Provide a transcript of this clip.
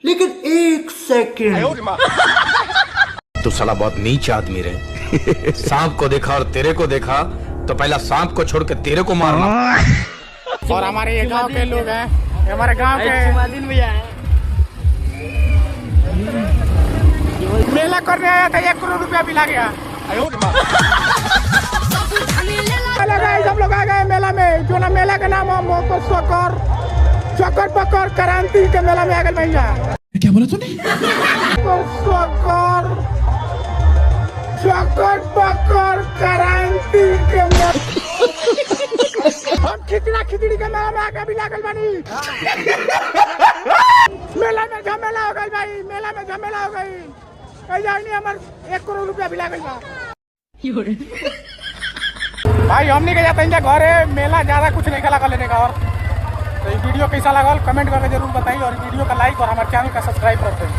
लेकिन एक सेकंड, तू साला बहुत नीच आदमी रहे। सांप को देखा और तेरे को देखा तो पहला सांप को छोड़ के तेरे को मारना। और हमारे ये गांव के लोग हैं, हमारे गांव के मेला करने आया था, 1 करोड़ रुपया भी लग गया। हम लोग आ गए मेला में, जो ना मेला का नाम है चक्कर पकड़ क्रांति के मेला में आ गए भैया। क्या बोला तूने? चक्कर पकड़ क्रांति के हम खिचड़ी के मेला में आके भी लागल बनी। मेला में झमेला हो गई भाई, मेला में झमेला हो गई। हमारे 1 करोड़ रुपया भी लागल बा। भाई हमने के जाते हैं घर है, मेला ज्यादा कुछ नहीं लगा लेने का। और तो ये वीडियो कैसा लगा कमेंट करके जरूर बताइए, और वीडियो का लाइक और हमारे चैनल का सब्सक्राइब करते हैं।